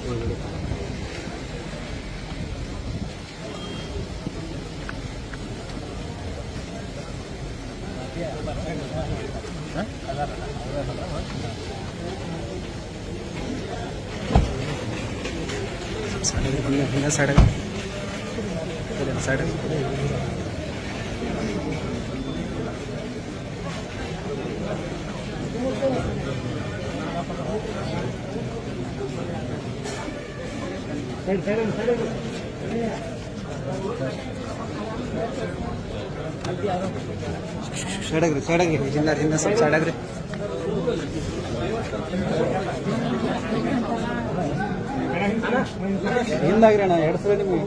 ಸೈಡಾಗ್ರಿ ಹಿಂದ ಸ್ವಲ್ಪ ಸೈಡಾಗ್ರಿ. ಹಿಂದಾಗ್ರಿ ಅಣ್ಣ, ಎರಡು ಸಲ ನಿಮಗೆ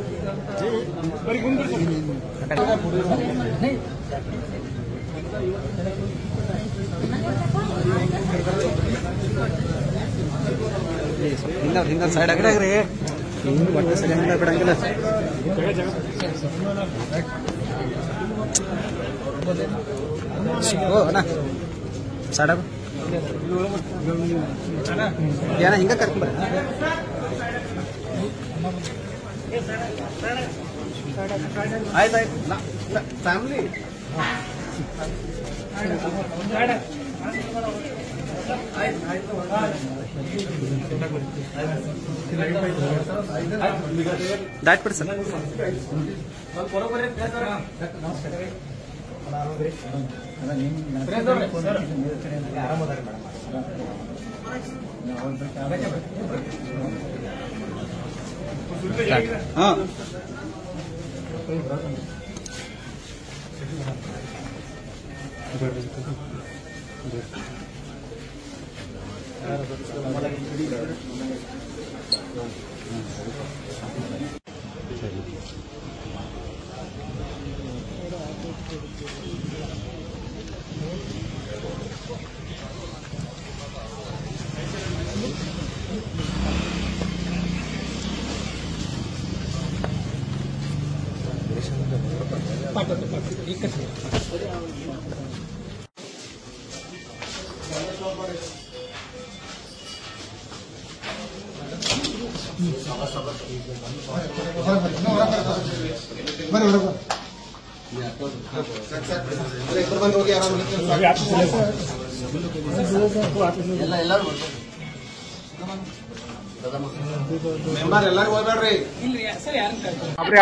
ಹಿಂದ ಸೈಡ್ ಆಗ್ರಿ. ಹಿಂಗೆ ಬಟ್ಟೆ ಸರಿ ಹಿಂದ ಬಿಡಂಗಿಲ್ಲ. ಅಣ್ಣ ಸೈಡಾಗ ಏನ ಹಿಂಗ ಕರ್ಕೊಂಡ್ಬರ್ರಿ. ಆಯ್ತಾಯ್ತು ಫ್ಯಾಮಿಲಿ ದಾಟ್ ಬಿಡಿ ಸರ್. ಹಾಂ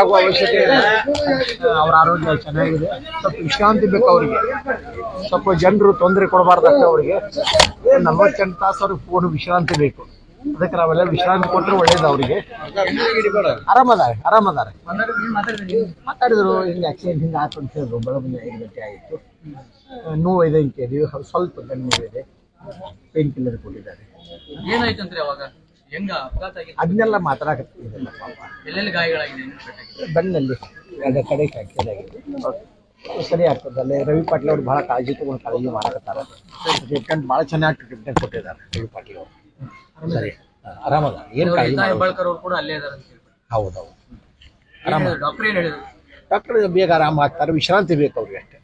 ಆಗುವ ಅವಶ್ಯಕತೆ ಇಲ್ಲ. ಅವ್ರ ಆರೋಗ್ಯ ಚೆನ್ನಾಗಿದೆ. ಸ್ವಲ್ಪ ವಿಶ್ರಾಂತಿ ಬೇಕು ಅವರಿಗೆ. ಸ್ವಲ್ಪ ಜನರು ತೊಂದರೆ ಕೊಡಬಾರ್ದಷ್ಟೇ. ಅವರಿಗೆ 48 ತಾಸು ಅವ್ರಿಗೆ ಪೂರ್ಣ ವಿಶ್ರಾಂತಿ ಬೇಕು. ಅದಕ್ಕೆ ನಾವೆಲ್ಲ ವಿಶ್ರಾಂತಿ ಕೊಟ್ಟರೆ ಒಳ್ಳೇದು ಅವರಿಗೆ. ಆರಾಮದಾರೆ ಮಾತಾಡಿದ್ರು. ಹಿಂಗೆ ಆಕ್ಸಿಡೆಂಟ್ ಹಿಂಗೆ ಆಯ್ತು ಅಂತ ಹೇಳಿದ್ರು. ಬೆಳಗ್ಗೆ 5 ಗಂಟೆ ಆಯಿತು. ನೋವು ಇದೆ ಅಂತ ಹೇಳಿ ಸ್ವಲ್ಪ ನೋವಿದೆ. ಪೇನ್ ಕಿಲ್ಲರ್ ಕೊಟ್ಟಿದ್ದಾರೆ. ಏನಾಯ್ತಂದ್ರೆ ಅವಾಗ ಹೆಂಗ ಅಪಘಾತ ಆಗಿದೆ ಅದನ್ನೆಲ್ಲ ಮಾತಾಡಕತ್ತಿಲ್ಲ ಪಾಪ. ಎಲ್ಲೆಲ್ಲಿ ಗಾಯಗಳಾಗಿದೆ? ಬೆನ್ನಲ್ಲಿ ಎರಡು ಕಡೆ ಫ್ರಾಕ್ಚರಾಗಿದೆ. ಸರಿ ಆಗ್ತದೆ. ಅಲ್ಲೇ ರವಿ ಪಾಟೀಲ್ ಅವರು ಭಾಳ ಕಾಳಜಿ ತಗೊಂಡು ಕಾಳಜಿ ಮಾಡಕತ್ತಾರೆ. ಟ್ರೀಟ್ಮೆಂಟ್ ಭಾಳ ಚೆನ್ನಾಗಿ ಟ್ರೀಟ್ಮೆಂಟ್ ಕೊಟ್ಟಿದ್ದಾರೆ ರವಿ ಪಾಟೀಲ್ ಅವರು. ಸರಿ ಆರಾಮದ. ಏನು ಕಾಳಜಿ ಹೆಬ್ಬಾಳ್ಕರ್ ಅವರು ಕೂಡ ಅಲ್ಲೇ ಇದಾರೆ ಅಂತ ಹೇಳ್ತಾರೆ. ಹೌದೌದು ಡಾಕ್ಟರ್ ಏನು ಹೇಳಿದ್ರು? ಡಾಕ್ಟರ್ ಬೇಗ ಆರಾಮ ಆಗ್ತಾರೆ. ವಿಶ್ರಾಂತಿ ಬೇಕು ಅವ್ರಿಗೆ ಅಷ್ಟೇ.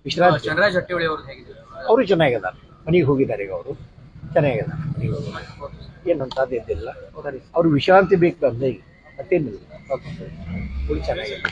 ವಿಶ್ರಾಂತಿ. ಚಂದ್ರರಾಜ್ ಹಟ್ಟಿಹೊಳಿ ಅವರು ಹೇಗಿದ್ದಾರೆ? ಅವರು ಚೆನ್ನಾಗಿದ್ದಾರೆ. ಮನೆಗೆ ಹೋಗಿದ್ದಾರೆ ಈಗ ಅವರು. ಚೆನ್ನಾಗಿದ್ದಾರೆ. ಮನೆಗೆ ಹೋಗಿ ಏನು ಅಂತ ಅದಿದ್ದಿಲ್ಲ. ಅವ್ರಿಗೆ ವಿಶ್ರಾಂತಿ ಬೇಕು ಬಂದ ಈಗ ಮತ್ತೇನಿಲ್ಲ. ಚೆನ್ನಾಗಿದೆ.